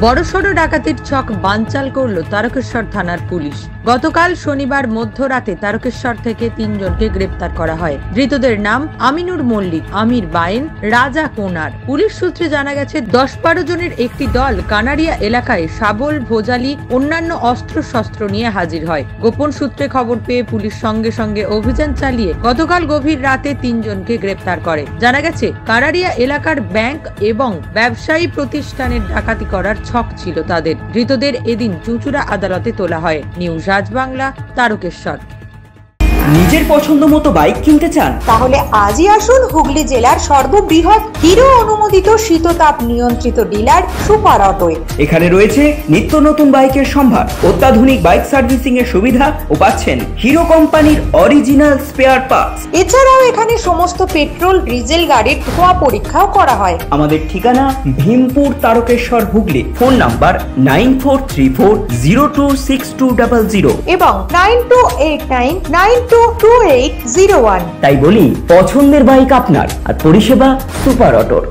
বড়সড় ডাকাতির ছক বানচাল করল তারকেশ্বর থানার পুলিশ। গতকাল শনিবার মধ্যরাতে তারকেশ্বর থেকে 3 জনকে গ্রেপ্তার করা হয়। ধৃতদের নাম আমিনুর মল্লিক, আমির বাইন, রাজা কোনার। পুলিশ সূত্রে জানা গেছে 10-12 জনের একটি দল কানাড়িয়া এলাকায় শাবল, ভোজালি, অন্যান্য অস্ত্রশস্ত্র নিয়ে হাজির হয়। গোপন সূত্রে খবর পেয়ে পুলিশ সঙ্গে সঙ্গে অভিযান চালিয়ে গতকাল গভীর রাতে 3 জনকে গ্রেপ্তার করে। জানা গেছে কানাড়িয়া এলাকার ব্যাংক এবং ব্যবসায়ী প্রতিষ্ঠানের ডাকাতি করার ছক ছিল তাদের। ধৃতদের এদিন চুঁচুড়া আদালতে তোলা হয়। নিউজ আজ বাংলা, তারকেশ্বর। নিজের পছন্দ মতো বাইক কিনতে চান? তাহলে আজই আসুন হুগলি জেলার সর্ববৃহৎ হিরো অনুমোদিত শীততাপ নিয়ন্ত্রিত ডিলার সুপার অটোয়। এখানে রয়েছে নিত্য নতুন বাইকের সম্ভার, অত্যাধুনিক বাইক সার্ভিসিং এর সুবিধা ও পাচ্ছেন হিরো কোম্পানির অরিজিনাল স্পেয়ার পার্টস। এছাড়াও এখানে সমস্ত পেট্রোল, ডিজেল গাড়ির ধোঁয়া পরীক্ষাও করা হয়। আমাদের ঠিকানা ভীমপুর, তারকেশ্বর, হুগলি। ফোন নাম্বার 9434026200 এবং 9289922801। তাই বলি, পছন্দের বাইক আপনার আর পরিষেবা সুপার অটোর।